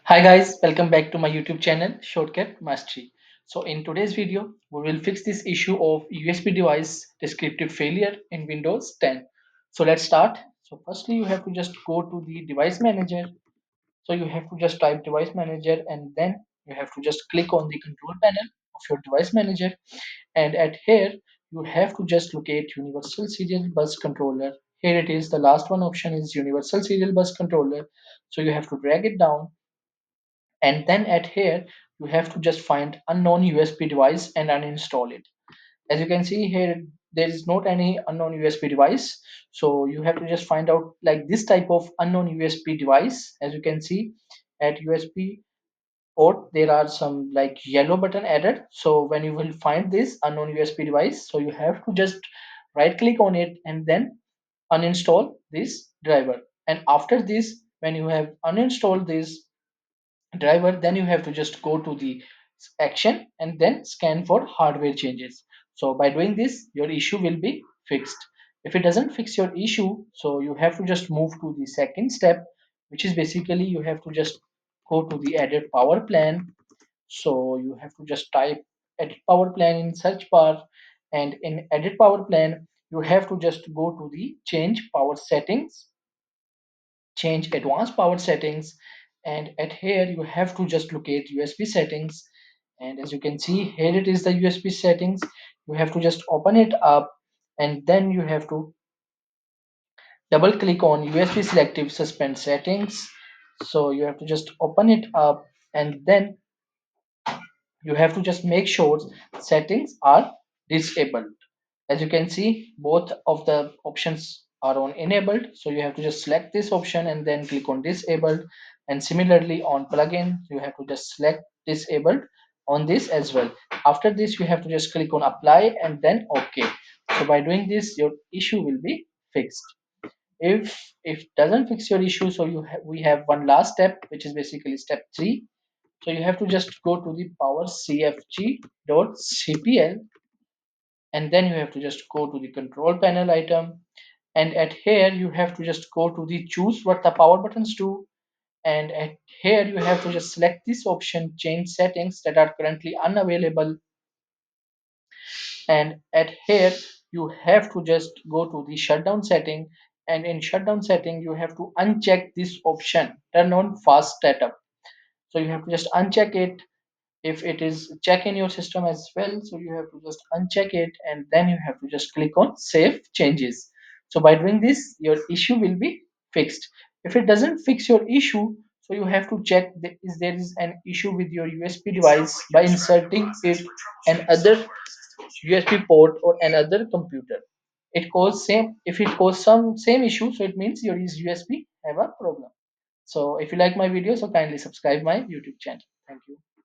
Hi guys, welcome back to my YouTube channel Shortcut Mastery. So in today's video, we will fix this issue of USB device descriptive failure in Windows 10. So let's start. So firstly, you have to just go to the device manager. So you have to just type device manager and then you have to just click on the control panel of your device manager. And at here, you have to just locate universal serial bus controller. Here it is, the last one option is universal serial bus controller. So you have to drag it down and then at here you have to just find unknown USB device and uninstall it. As you can see here, there is not any unknown USB device, so you have to just find out like this type of unknown USB device. As you can see at USB port there are some like yellow button added, so when you will find this unknown USB device, so you have to just right click on it and then uninstall this driver. And after this, when you have uninstalled this driver, then you have to just go to the action and then scan for hardware changes. So by doing this your issue will be fixed. If it doesn't fix your issue, so you have to just move to the second step, which is basically you have to just go to the edit power plan. So you have to just type edit power plan in search bar, and in edit power plan you have to just go to the change power settings, change advanced power settings, and at here you have to just locate USB settings. And as you can see here it is, the USB settings. You have to just open it up and then you have to double click on USB selective suspend settings. So you have to just open it up and then you have to just make sure settings are disabled. As you can see, both of the options are on enabled, so you have to just select this option and then click on disabled. And similarly on plugin you have to just select disabled on this as well. After this you have to just click on apply and then okay. So by doing this your issue will be fixed. If doesn't fix your issue, so we have one last step, which is basically step 3. So you have to just go to the power cfg.cpl and then you have to just go to the control panel item, and at here you have to just go to the choose what the power buttons do. And at here you have to just select this option change settings that are currently unavailable. And at here you have to just go to the shutdown setting, and in shutdown setting you have to uncheck this option turn on fast setup. So you have to just uncheck it. If it is check in your system as well, so you have to just uncheck it and then you have to just click on save changes. So by doing this your issue will be fixed. If it doesn't fix your issue, so you have to check is there is an issue with your USB device by inserting it another USB port or another computer. It cause same, if it cause some same issue, so it means your USB have a problem. So if you like my video, so kindly subscribe my YouTube channel. Thank you.